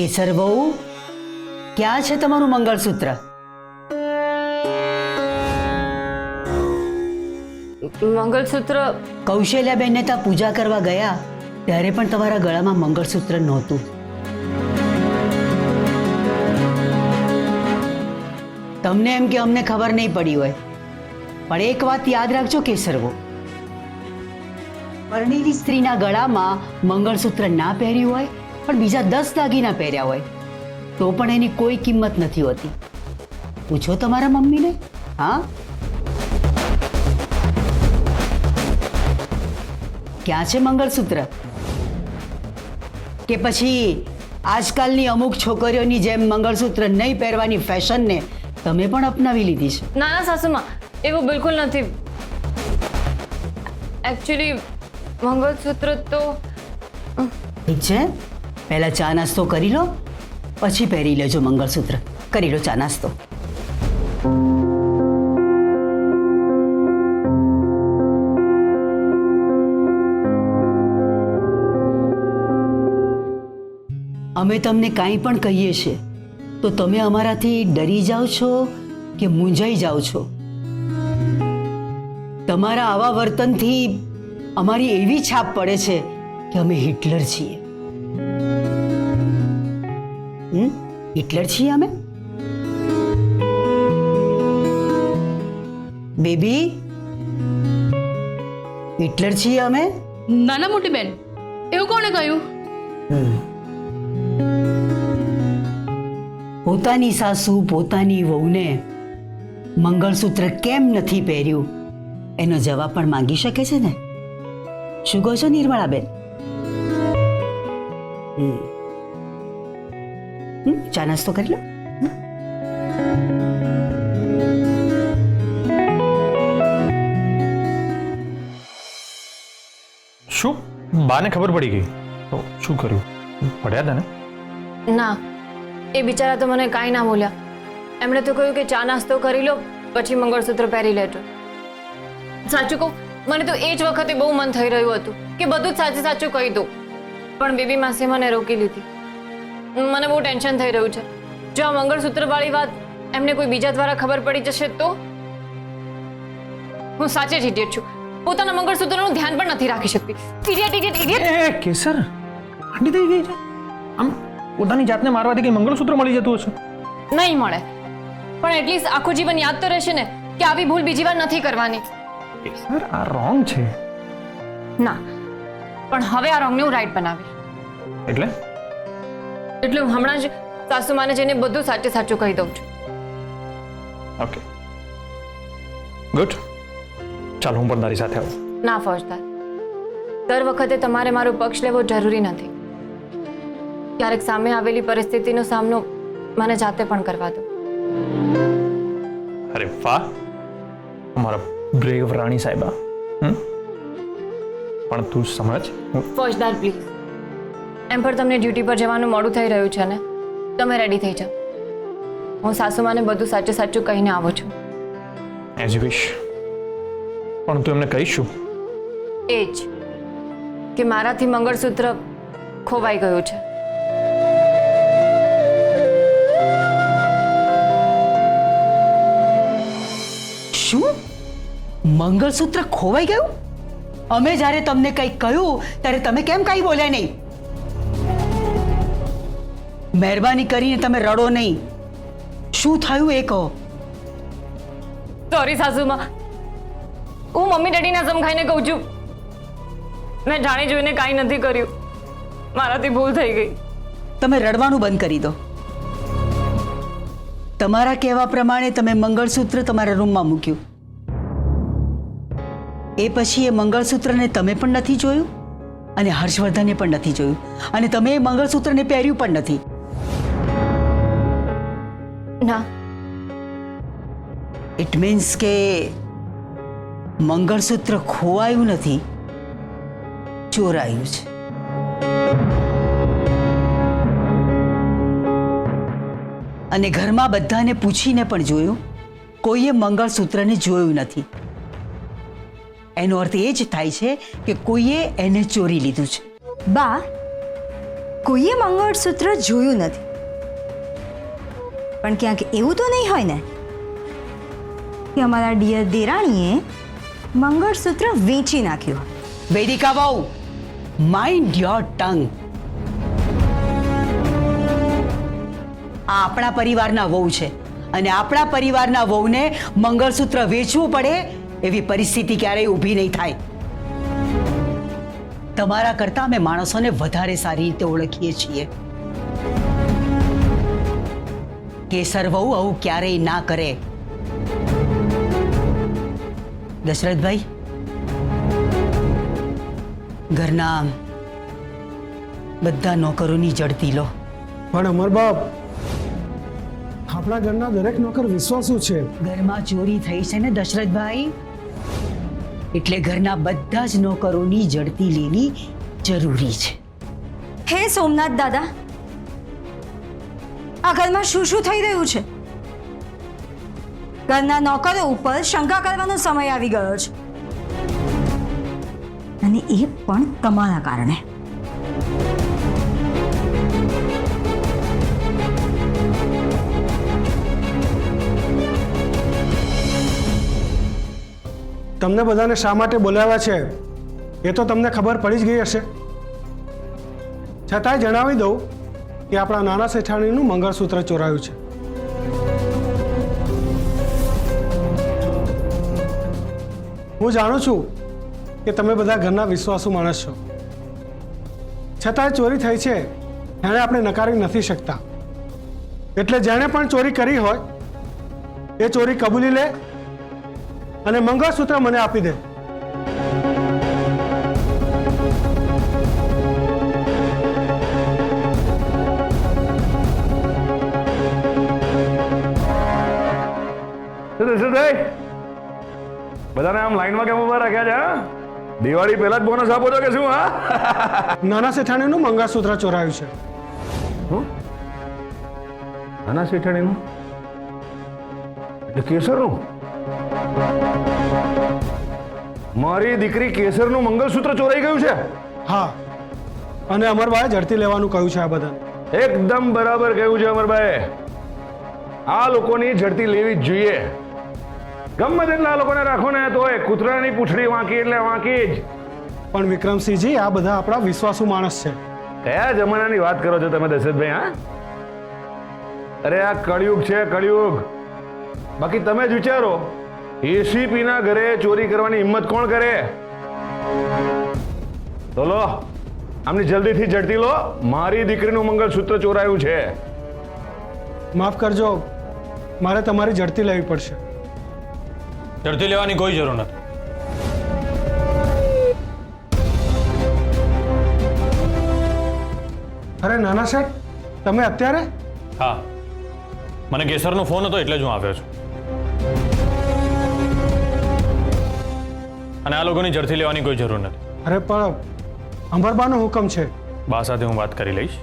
કેસર બહુ, ક્યાં છે તમારું મંગળસૂત્ર? મંગળસૂત્ર કૌશલ્યાબેનને ત્યાં પૂજા કરવા ગયા ત્યારે પણ તમારા ગળામાં મંગળસૂત્ર નહોતું. તમને એમ કે અમને ખબર નહીં પડી હોય, પણ એક વાત યાદ રાખજો કેસરવો, પરણેલી સ્ત્રીના ગળામાં મંગળસૂત્ર ના પહેર્યું હોય પણ બીજા 10 દાગીના પહેર્યા હોય તો પણ એની કોઈ કિંમત નથી હોતી. પૂછો તમારા મમ્મીને. હા, ક્યાં છે મંગળસૂત્ર? કે પછી આજકાલની અમુક છોકરીઓની જેમ મંગળસૂત્ર નહીં પહેરવાની ફેશનને તમે પણ અપનાવી લીધી છે? ના ના સાસુમાં, એવું બિલકુલ નથી. એકચ્યુઅલી મંગળસૂત્ર તો ઠીક છે, પહેલા ચા નાસ્તો કરી લો, પછી પહેરી લેજો મંગળસૂત્ર. કરી લો ચા નાસ્તો. અમે તમને કાંઈ પણ કહીએ છીએ તો તમે અમારાથી ડરી જાઓ છો કે મૂંઝાઈ જાઓ છો? તમારા આવા વર્તનથી અમારી એવી છાપ પડે છે કે અમે હિટલર છીએ. હિટલર છીએ અમે? બેબી, હિટલર છીએ અમે? ના ના મોટી બેન, એવું કોણે કહ્યું? પોતાની સાસુ પોતાની વહુને મંગળસૂત્ર કેમ નથી પહેર્યું એનો જવાબ પણ માંગી શકે છે ને? શું કહો છો નિર્મળાબેન? ચા નાસ્તો કરી લો. શું બાને ખબર પડી ગઈ તો શું કર્યું? પડ્યા હતા ને? ના, એ બિચારા તો મને કાંઈ ના બોલ્યા. એમણે તો કહ્યું કે ચા નાસ્તો કરી લો પછી મંગળસૂત્ર પહેરી લેજો. સાચું કહું, મને તો એ જ વખતે બહુ મન થઈ રહ્યું હતું કે બધું જ સાચું સાચું કહી દઉં, પણ બેબી માસીએ મને રોકી લીધી. મને બહુ ટેન્શન થઈ રહ્યું છે. જો આ મંગળસૂત્ર વાળી વાત એમને કોઈ બીજા દ્વારા ખબર પડી જશે તો? હું સાચે જ ઇડિયટ છું. પોતાના મંગળસૂત્રનું ધ્યાન પણ નથી રાખી શકતી. Idiot idiot idiot. એ કેસર ઠંડી થઈ ગઈ છે. આમ પોતાની જાતને મારવાથી કઈ મંગળસૂત્ર મળી જતું હશે? નહીં મળે, પણ એટલીસ્ટ આખું જીવન યાદ તો રહેશે ને કે આવી ભૂલ બીજી વાર નથી કરવાની. કેસર આ રોંગ છે. ના, પણ હવે આ રોંગને હું રાઈટ બનાવીશ. એટલે હું હમણાં જ સાસુમાને જઈને બધું સાચે સાચું કહી દઉં છું. Okay, good. ચાલો હું પણ તારી સાથે આવું. ના ફોજદાર, દર વખતે તમારે મારો પક્ષ લેવો જરૂરી નથી. ક્યારેક સામે આવેલી પરિસ્થિતિનો સામનો મને જાતે પણ કરવા દો. અરે વાહ, અમારા બ્રેવ રાણી સાહેબા. પણ તું સમજ, ફોજદાર પ્લીઝ, એમ પણ તમને ડ્યુટી પર જવાનું મોડું થઈ રહ્યું છે ને, તમે રેડી થઈ જાઓ. હું સાસુમાને બધું સાચું સાચું કહીને આવું છું. As you wish. પણ તું એમને કહીશું? એ જ કે મારાથી મંગળસૂત્ર ખોવાઈ ગયું છે. શું મંગળસૂત્ર ખોવાઈ ગયું? અમે જ્યારે તમને કંઈક કહ્યું ત્યારે તમે કેમ કંઈ બોલ્યા નહીં? મહેરબાની કરીને તમે રડો નહીં. શું થયું એ કહો. સોરી સાસુમાં, હું મમ્મી ડેડીને સમખાઈને કહું છું. મેં જાણી જોઈને કાંઈ નથી કર્યું. મારાથી ભૂલ થઈ ગઈ. તમે રડવાનું બંધ કરી દો. તમારા કહેવા પ્રમાણે તમે મંગળસૂત્ર તમારા રૂમમાં મૂક્યું. એ પછી એ મંગળસૂત્રને તમે પણ નથી જોયું અને હર્ષવર્ધને પણ નથી જોયું, અને તમે એ મંગળસૂત્રને પહેર્યું પણ નથી. ના, ઇટ મીન્સ કે મંગળસૂત્ર ખોવાયું નથી, ચોરાયું છે. અને ઘરમાં બધાને પૂછીને પણ જોયું, કોઈએ મંગળસૂત્રને જોયું નથી. એનો અર્થ એ જ થાય છે કે કોઈએ એને ચોરી લીધું છે. બા, કોઈએ મંગળસૂત્ર જોયું નથી, પણ ક્યાંક એવું તો નહીં હોય ને કે અમારા ડિયર દેરાણીએ મંગળસૂત્ર વેચી નાખ્યું હોય. વેદિકા વહુ, માઇન્ડ યોર ટંગ. આ આપણા પરિવારના વહુ છે અને આપણા પરિવારના વહુને મંગળસૂત્ર વેચવું પડે એવી પરિસ્થિતિ ક્યારેય ઊભી નહીં થાય. તમારા કરતાં અમે માણસોને વધારે સારી રીતે ઓળખીએ છીએ. કેસર વહુ આવું ક્યારેય ના કરે. દશરથભાઈ, ઘરના બધા નોકરોની જડતી લો. પણ અમર બાપ, આપણા ઘરના દરેક નોકર વિશ્વાસુ છે. ઘરમાં ચોરી થઈ છે ને દશરથભાઈ, એટલે ઘરના બધા જ નોકરોની જડતી લેવી જરૂરી છે. હે સોમનાથ દાદા, આ ઘરમાં શું શું થઈ રહ્યું છે? ઘરના નોકરો ઉપર શંકા કરવાનો સમય આવી ગયો છે, અને એ પણ તમારા કારણે. તમને બધાને શા માટે બોલાવ્યા છે એ તો તમને ખબર પડી જ ગઈ હશે. છતાંય જણાવી દઉં કે આપણા નાના શેઠાણીનું મંગળસૂત્ર ચોરાયું છે. હું જાણું છું કે તમે બધા ઘરના વિશ્વાસુ માણસ છો, છતાંય ચોરી થઈ છે એને આપણે નકારી નથી શકતા. એટલે જેણે પણ ચોરી કરી હોય એ ચોરી કબૂલી લે અને મંગળસૂત્ર મને આપી દે. દશરથભાઈ, બધાને આમ લાઈનમાં કેમ ઉભા રાખ્યા છે? હા, દિવાળી પહેલા જ બોનસ આપો છો કે શું? હા, નાના શેઠાણીનું મંગળસૂત્ર ચોરાયું છે. નાના શેઠાણીનું એટલે કેસરનું? મારી દીકરી કેસરનું મંગળસૂત્ર ચોરાઈ ગયું છે? હા, અને અમરભાઈએ ઝડપી લેવાનું કહ્યું છે આ બધાને. એકદમ બરાબર કહ્યું છે અમરભાઈ. આ લોકોની ઝડપી લેવી જ જોઈએ. ગમે તેટલા આ લોકોને રાખો ને તોય કૂતરાની પૂંછડી વાંકી એટલે વાંકી જ. પણ વિક્રમસિંહજી, આ બધા આપણા વિશ્વાસુ માણસ છે. કયા જમાનાની વાત કરો છો તમે દશરથભાઈ? હા, અરે આ કળિયુગ છે, કળિયુગ. બાકી તમે જ વિચારો, એસીપી ના ઘરે ચોરી કરવાની હિંમત કોણ કરે? તો લો, આમની જલ્દીથી ઝડપી લો. મારી દીકરીનું મંગળસૂત્ર ચોરાયું છે. માફ કરજો, મારે તમારી ઝડપી લેવી પડશે. ઝડપી લેવાની કોઈ જરૂર નથી. અરે નાના શેઠ, તમે અત્યારે? હા, મને કેસરનો ફોન હતો એટલે જ હું આવ્યો છું. અને આ લોકોની ઝડપી લેવાની કોઈ જરૂર નથી. અરે પણ અંબરબાનો હુકમ છે. બા સાથે હું વાત કરી લઈશ.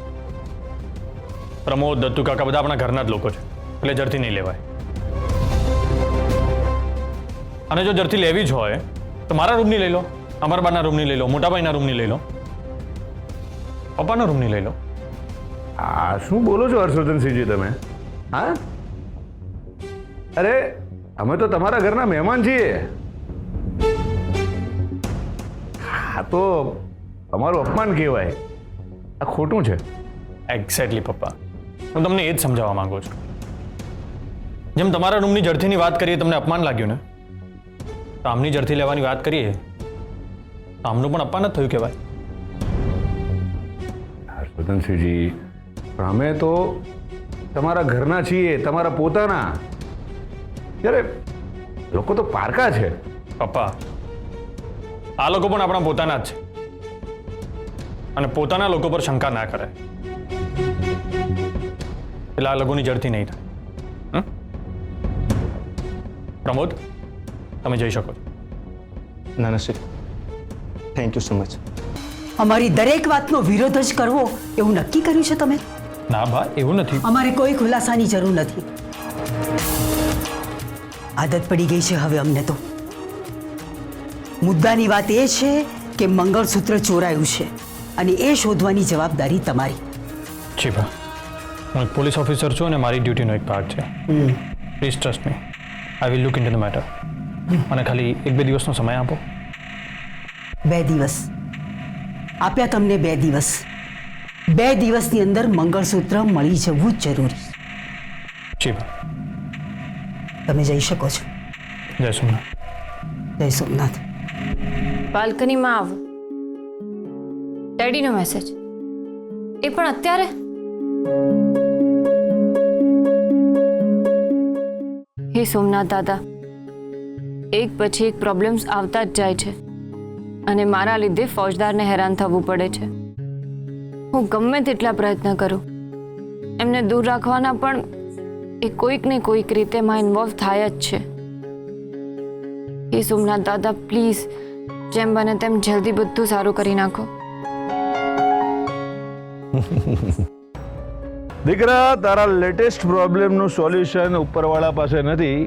પ્રમોદ, દત્તુ કાકા બધા આપણા ઘરના જ લોકો છે, એટલે ઝડપી નહીં લેવાય. અને જો ઝડપી લેવી જ હોય તો મારા રૂમની લઈ લો, અમરબાના રૂમની લઈ લો, મોટાભાઈના રૂમની લઈ લો, પપ્પાના રૂમની લઈ લો. આ શું બોલો છો હર્ષવર્ધનસિંહજી તમે? હા, અરે અમે તો તમારા ઘરના મહેમાન છીએ. હા, તો તમારું અપમાન કહેવાય. આ ખોટું છે. એક્ઝેક્ટલી પપ્પા, હું તમને એ જ સમજાવવા માંગુ છું. જેમ તમારા રૂમની ઝડપીની વાત કરીએ તમને અપમાન લાગ્યું ને, તો આમની ઝડપી લેવાની વાત કરીએ તો આમનું પણ અપમાન જ થયું કહેવાય. હર્ષવર્ધનસિંહજી, પણ અમે તો તમારા ઘરના છીએ, તમારા પોતાના. ત્યારે લોકો તો પારકા છે. પપ્પા, આ લોકો પણ આપણા પોતાના જ છે, અને પોતાના લોકો પર શંકા ના કરે એટલે આ લોકોની ઝડપી નહીં થાય. પ્રમોદ, તમે જઈ શકો છો. ના ના શેઠ, થેન્ક યુ સો મચ. અમારી દરેક વાતનો વિરોધ જ કરવો એવું નક્કી કર્યું છે તમે? ના બા, એવું નથી. અમારે કોઈ ખુલાસાની જરૂર નથી. આદત પડી ગઈ છે હવે અમને તો. મુદ્દાની વાત એ છે કે મંગળસૂત્ર ચોરાયું છે અને એ શોધવાની જવાબદારી તમારી. શિવા, હું એક પોલીસ ઓફિસર છું અને મારી ડ્યુટીનો એક ભાગ છે. Please trust me. I will look in to the matter. મને ખાલી 1-2 દિવસનો સમય આપો. 2 દિવસ આપ્યા તમને. 2 દિવસ. 2 દિવસની અંદર મંગળસૂત્ર મળી જવું જ જરૂરી. શિવા, તમે જઈ શકો છો. જય સોમનાથ. જય સોમનાથ. બાલ્કનીમાં આવો. ડેડીનો મેસેજ, એ પણ અત્યારે. હે સોમનાથ દાદા, એક પછી એક પ્રોબ્લેમ્સ આવતા જ જાય છે અને મારા લીધે ફોજદારને હેરાન થવું પડે છે. હું ગમે તેટલા પ્રયત્ન કરું એમને દૂર રાખવાના, પણ એ કોઈક ને કોઈક રીતે માં ઇન્વોલ્વ થાય જ છે. હે સોમનાથ દાદા, પ્લીઝ જેમ બને તેમ જલ્દી બધું સારું કરી નાખો. દીકરા, તારા લેટેસ્ટ પ્રોબ્લેમનું સોલ્યુશન ઉપરવાળા પાસે નથી,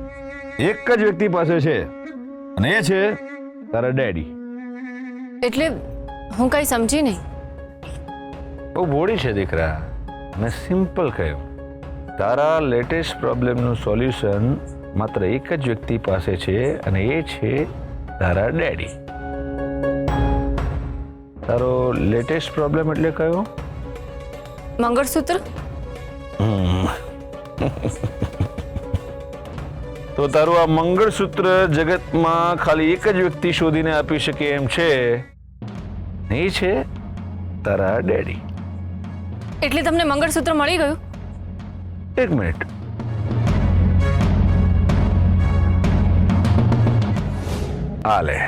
એક જ વ્યક્તિ પાસે છે, અને એ છે તારા ડેડી. એટલે હું કઈ સમજી નહીં. બહુ બોડી છે દીકરા. મેં સિમ્પલ કહ્યું, તારા લેટેસ્ટ પ્રોબ્લેમનું સોલ્યુશન માત્ર એક જ વ્યક્તિ પાસે છે, અને એ છે તારા ડેડી. તારો લેટેસ્ટ પ્રોબ્લેમ એટલે કયો? મંગળસૂત્ર. તો તારું આ મંગળસૂત્ર જગતમાં ખાલી એક જ વ્યક્તિ શોધીને આપી શકે એમ છે, એ છે તારા ડેડી. એટલે તમને મંગળસૂત્ર મળી ગયું? એક મિનિટ. આ લે.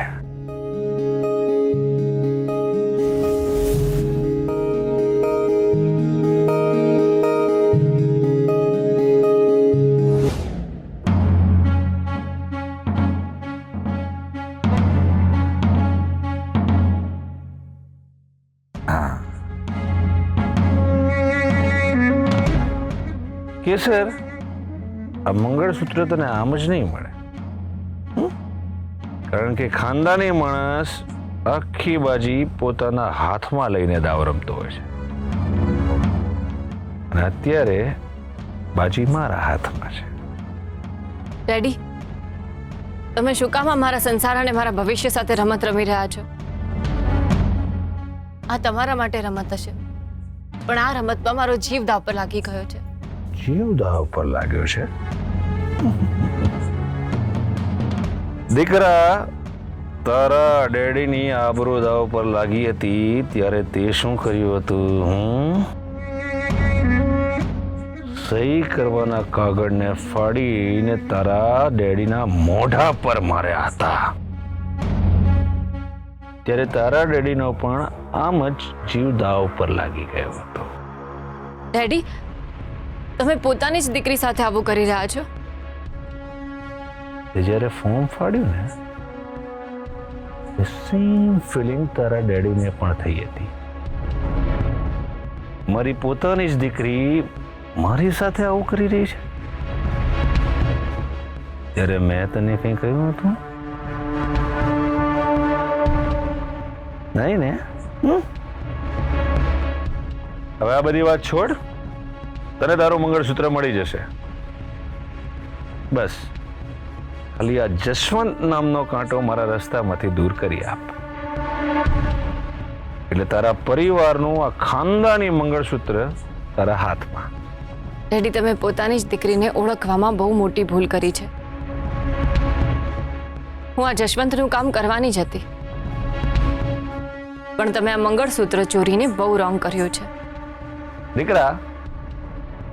કેસર, આ મંગળસૂત્ર તને આમ જ નહીં મળે, કારણ કે ખાનદાની માણસ આખી બાજી પોતાના હાથમાં લઈને દાવ રમતો હોય છે, અને અત્યારે બાજી મારા હાથમાં છે. ડેડી, તમે શું કામ મારા સંસાર અને મારા ભવિષ્ય સાથે રમત રમી રહ્યા છો? આ તમારા માટે રમત હશે, પણ આ રમતમાં મારો જીવ દાવ પર લાગી ગયો છે. જીવ દાવ પર લાગ્યો છે? દીકરા, તારા ડેડીની આબરૂ દાવ પર લાગી હતી ત્યારે તે શું કર્યું હતું? સહી કરવાના કાગળને ફાડીને તારા ડેડીના મોઢા પર માર્યા હતા. ત્યારે તારા ડેડીનો પણ આમ જ જીવ દાવ પર લાગી ગયો હતો. ડેડી, તમે પોતાની જ દીકરી સાથે આવું કરી રહ્યા છો? તે જ્યારે ફોર્મ ફાડ્યું ને, સેમ ફિલિંગ તારા ડેડીને પણ થઈ હતી. મારી પોતાની જ દીકરી મારી સાથે આવું કરી રહી છે. ત્યારે મેં તને કંઈ કહ્યું હતું? નહીં ને? હવે આ બધી વાત છોડ. તને તારું મંગળસૂત્ર મળી જશે. બસ ખાલી આ જશવંત નામનો કાંટો મારા રસ્તામાંથી દૂર કરી આપ, એટલે તારા પરિવારનું આ ખાનદાની મંગળસૂત્ર તારા હાથમાં. ડેડી, તમે પોતાની જ દીકરીને ઓળખવામાં બહુ મોટી ભૂલ કરી છે. હું આ જશવંતનું કામ કરવાની જ હતી, પણ તમે આ મંગળસૂત્ર ચોરીને બહુ રોંગ કર્યું છે. દીકરા,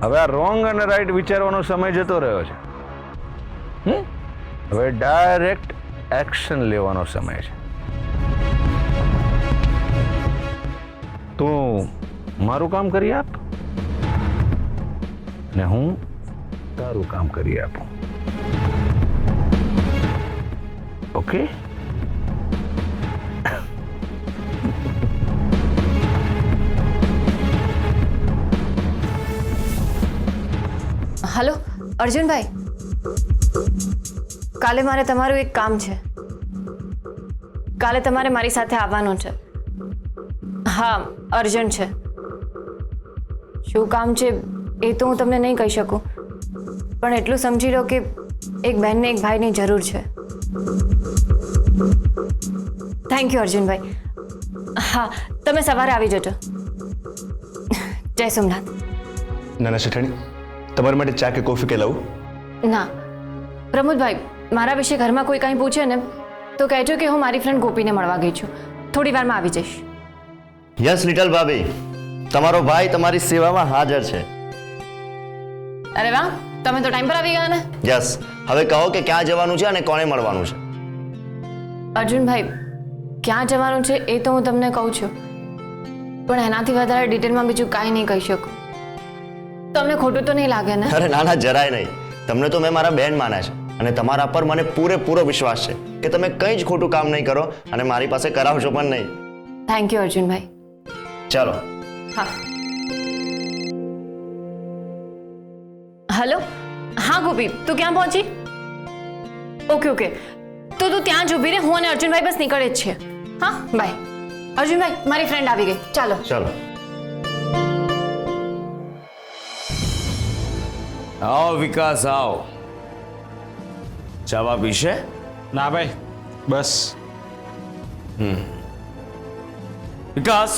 હવે આ રોંગ અને રાઈટ વિચારવાનો સમય જતો રહ્યો છે. હવે ડાયરેક્ટ એક્શન લેવાનો સમય છે. તું મારું કામ કરી આપ ને હું તારું કામ કરી આપું. ઓકે? હલો અર્જુનભાઈ, કાલે મારે તમારું એક કામ છે. કાલે તમારે મારી સાથે આવવાનું છે. હા, અર્જન્ટ છે. શું કામ છે એ તો હું તમને નહીં કહી શકું, પણ એટલું સમજી લો કે એક બહેનને એક ભાઈની જરૂર છે. Thank you Arjunbhai. હા, તમે સવારે આવી જજો. જય સોમનાથ. નાના શેઠાણી, તમારા માટે ચા કે કોફી કે લાવું? ના પ્રમોદભાઈ, મારા વિશે ઘરમાં કોઈ કંઈ પૂછે ને તો કહેજો કે હું મારી ફ્રેન્ડ ગોપીને મળવા ગઈ છું. થોડી વારમાં આવી જઈશ. યસ લિટલ ભાભી, તમારો ભાઈ તમારી સેવામાં હાજર છે. અરે વાહ, તમે તો ટાઈમ પર આવી ગયા ને. યસ, હવે કહો કે ક્યાં જવાનું છે અને કોને મળવાનું છે? અર્જુનભાઈ, ક્યાં જવાનું છે એ તો હું તમને કહું છું, પણ એનાથી વધારે ડિટેલમાં બીજું કાંઈ નહીં કહી શકું. તમને ખોટું તો નહીં લાગે ને? અરે ના ના, જરાય નહીં. તમને તો મેં મારા બહેન માન્યા છે અને તમારા પર મને પૂરેપૂરો વિશ્વાસ છે કે તમે કંઈ જ ખોટું કામ નહીં કરો અને મારી પાસે કરાવશો પણ નહીં. Thank you Arjunbhai. ચાલો. હા. હલો. હા ગોપી, તું ક્યાં પહોંચી? ઓકે ઓકે, તો તું ત્યાં જ ઊભી રહે, હું અને અર્જુનભાઈ બસ નીકળે જ છે. હા, બાય. અર્જુનભાઈ, મારી ફ્રેન્ડ આવી ગઈ, ચાલો. ચાલો. આવો વિકાસ, આવો. ચા પીશે? ના ભાઈ, બસ. વિકાસ,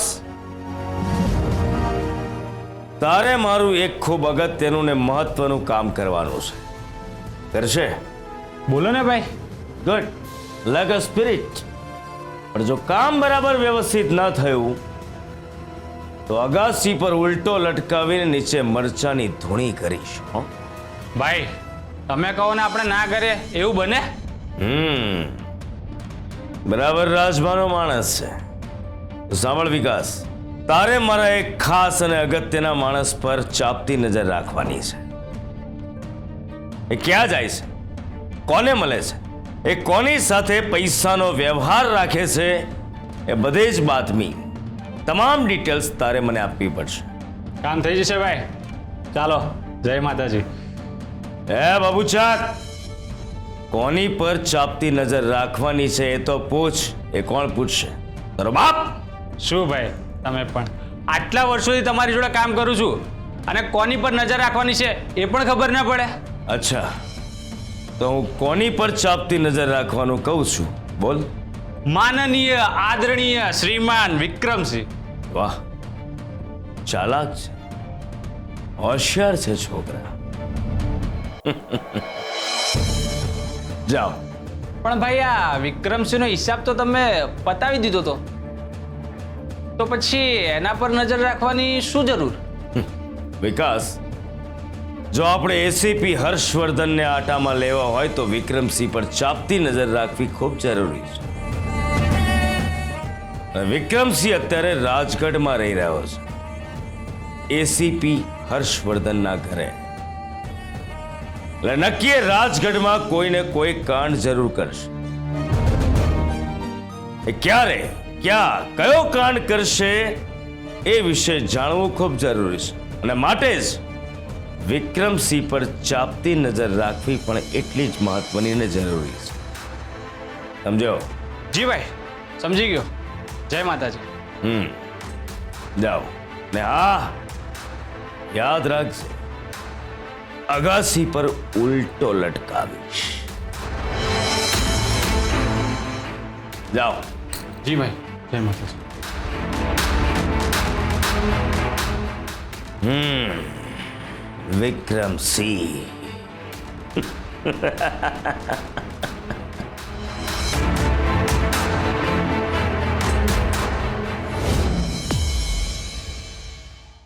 તારે મારું એક ખૂબ અગત્યનું ને મહત્વનું કામ કરવાનું છે. કરશે? બોલો ને ભાઈ. ગુડ, લાઈક અ સ્પિરિટ. પણ જો કામ બરાબર વ્યવસ્થિત ન થયું તો અગાસી પર ઉલટો લટકાવીને નીચે મરચાની ધૂણી કરીશ. હો? ભાઈ, તમે કહો ને આપણે ના કરીએ એવું બને? બરાબર રાજભાનો માણસ છે. તો સાંભળ વિકાસ, તારે મારા એક ખાસ અને અગત્યના માણસ પર ચાપતી નજર રાખવાની છે. એ ક્યાં જાય છે, કોને મળે છે, એ કોની સાથે પૈસાનો વ્યવહાર રાખે છે, એ બધી જ બાતમી, તમામ ડિટેલ્સ તારે મને આપવી પડશે. કામ થઈ જશે ભાઈ. ચાલો, જય માતાજી. બાબુચાક, કોની પર ચાપતી નજર રાખવાની છે એ તો પૂછ. એ કોણ પૂછશે? તારો બાપ? શું ભાઈ, તમે પણ આટલા વર્ષોથી તમારી જોડે કામ કરું છું અને કોની પર નજર રાખવાની છે એ પણ ખબર ના પડે? અચ્છા, તો હું કોની પર ચાપતી નજર રાખવાનું કહું છું, બોલ. માનનીય આદરણીય શ્રીમાન વિક્રમસિંહ. વાહ, ચાલાક છે, હોશિયાર છે છોકરા. જાઓ. પણ ભાઈ, આ વિક્રમસિંહનો હિસાબ તો તમે પતાવી દીધો તો પછી એના પર નજર રાખવાની શું જરૂર? વિકાસ, જો આપણે એસીપી હર્ષવર્ધનને આટામાં લેવા હોય તો વિક્રમસિંહ પર ચાપતી નજર રાખવી ખૂબ જરૂરી છે. વિક્રમસિંહ અત્યારે રાજગઢમાં રહી રહ્યો છે, એસીપી હર્ષવર્ધનના ઘરે. એટલે નક્કી રાજગઢમાં કોઈને કોઈ કાંડ જરૂર કરશે. એ ક્યારે, ક્યાં, કયો કાંડ કરશે એ વિશે જાણવું ખૂબ જરૂરી છે અને માટે જ વિક્રમસિંહ પર ચાપતી નજર રાખવી પણ એટલી જ મહત્વની ને જરૂરી છે. સમજો? જી ભાઈ, સમજી ગયો. જય માતાજી. જાઓ. ને હા, યાદ રાખજે, અગાસી પર ઉલટો લટકાવીશ. જાઓ. જી ભાઈ, જય માતાજી. વિક્રમસિંહ.